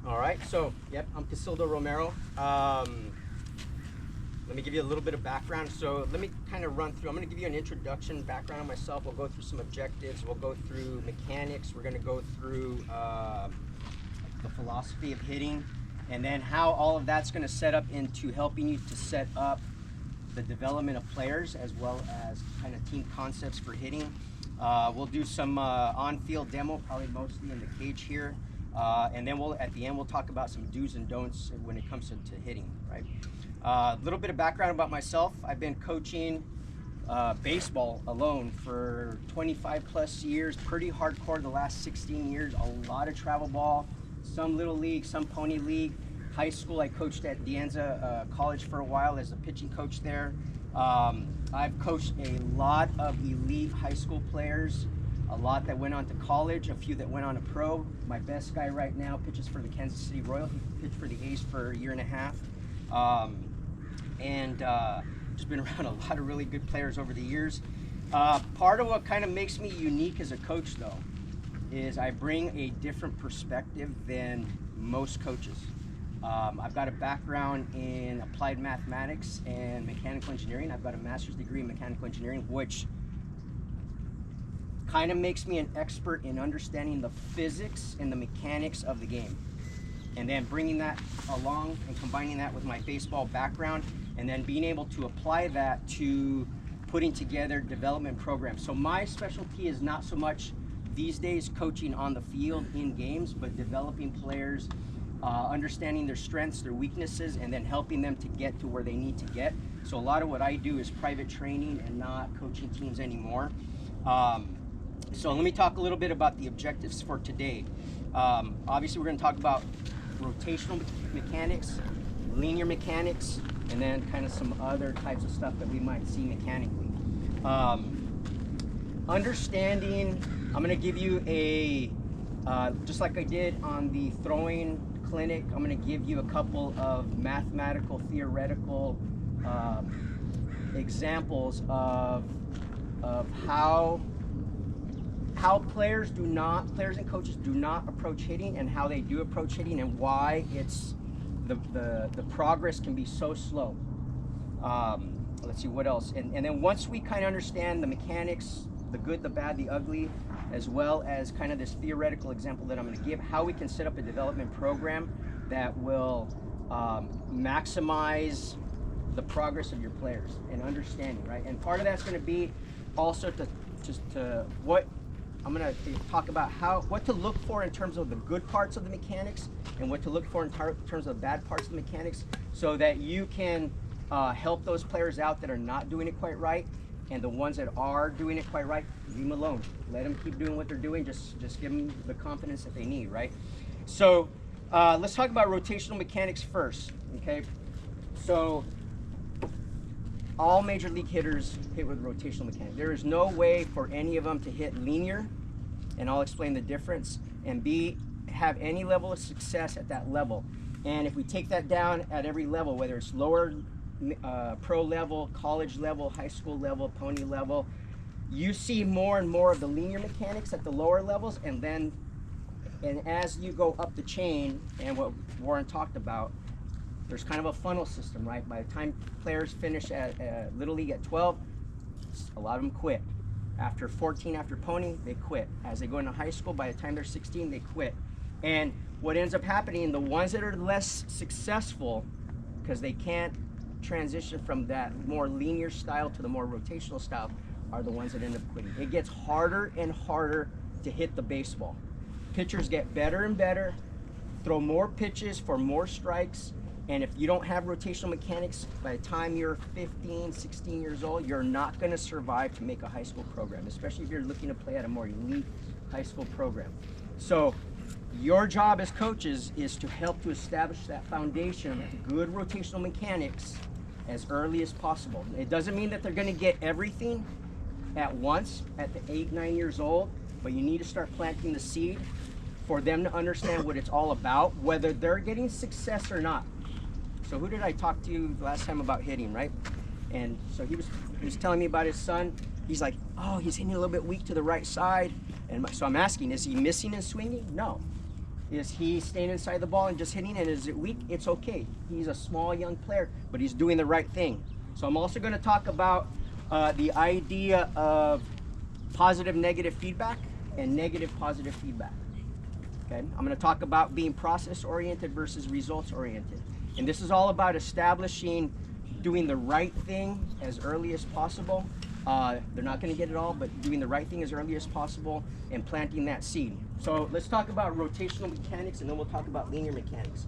All right, so, yep, I'm Casildo Romero. Let me give you a little bit of background. So let me kind of run through. I'm going to give you an introduction, background on myself. We'll go through some objectives. We'll go through mechanics. We're going to go through the philosophy of hitting, and then how all of that's going to set up into helping you to set up the development of players as well as kind of team concepts for hitting. We'll do some on-field demo, probably mostly in the cage here. And then at the end, we'll talk about some do's and don'ts when it comes to hitting, right? A little bit of background about myself. I've been coaching baseball alone for 25 plus years, pretty hardcore the last 16 years, a lot of travel ball, some little league, some pony league. High school, I coached at De Anza College for a while as a pitching coach there. I've coached a lot of elite high school players, a lot that went on to college, a few that went on to pro. My best guy right now pitches for the Kansas City Royals. He pitched for the A's for a year and a half. Just been around a lot of really good players over the years. Part of what kind of makes me unique as a coach, though, is I bring a different perspective than most coaches. I've got a background in applied mathematics and mechanical engineering. I've got a master's degree in mechanical engineering, which kind of makes me an expert in understanding the physics and the mechanics of the game. And then bringing that along and combining that with my baseball background, and then being able to apply that to putting together development programs. So my specialty is not so much these days coaching on the field in games, but developing players, understanding their strengths, their weaknesses, and then helping them to get to where they need to get. So a lot of what I do is private training and not coaching teams anymore. So let me talk a little bit about the objectives for today. Obviously, we're going to talk about rotational mechanics, linear mechanics, and then kind of some other types of stuff that we might see mechanically. Understanding, I'm going to give you a, just like I did on the throwing clinic, I'm going to give you a couple of mathematical, theoretical examples of how players and coaches do not approach hitting, and how they do approach hitting, and why it's the progress can be so slow. Let's see what else. And then once we kind of understand the mechanics, the good, the bad, the ugly, as well as kind of this theoretical example that I'm going to give, how we can set up a development program that will maximize the progress of your players and understanding, right? And part of that's going to be also what I'm going to talk about what to look for in terms of the good parts of the mechanics and what to look for in terms of the bad parts of the mechanics, so that you can help those players out that are not doing it quite right, and the ones that are doing it quite right, leave them alone. Let them keep doing what they're doing. Just give them the confidence that they need, right? So let's talk about rotational mechanics first, okay? So all major league hitters hit with rotational mechanics. There is no way for any of them to hit linear, and I'll explain the difference, and have any level of success at that level. And if we take that down at every level, whether it's lower pro level, college level, high school level, pony level, you see more and more of the linear mechanics at the lower levels, and as you go up the chain, and what Warren talked about, there's kind of a funnel system, right? By the time players finish at Little League at 12, a lot of them quit. After 14, after pony, they quit. As they go into high school, by the time they're 16, they quit. And what ends up happening, the ones that are less successful, because they can't transition from that more linear style to the more rotational style, are the ones that end up quitting. It gets harder and harder to hit the baseball. Pitchers get better and better, throw more pitches for more strikes, and if you don't have rotational mechanics, by the time you're 15, 16 years old, you're not going to survive to make a high school program, especially if you're looking to play at a more elite high school program. So your job as coaches is to help to establish that foundation of good rotational mechanics as early as possible. It doesn't mean that they're going to get everything at once at the 8, 9 years old, but you need to start planting the seed for them to understand what it's all about, whether they're getting success or not. So who did I talk to last time about hitting, right? And so he was telling me about his son. He's like, oh, he's hitting a little bit weak to the right side. And so I'm asking, is he missing and swinging? No. Is he staying inside the ball and just hitting it? Is it weak? It's okay. He's a small young player, but he's doing the right thing. So I'm also going to talk about the idea of positive negative feedback and negative positive feedback. Okay, I'm going to talk about being process oriented versus results oriented, and this is all about establishing doing the right thing as early as possible. They're not going to get it all, but doing the right thing as early as possible and planting that seed. So let's talk about rotational mechanics, and then we'll talk about linear mechanics.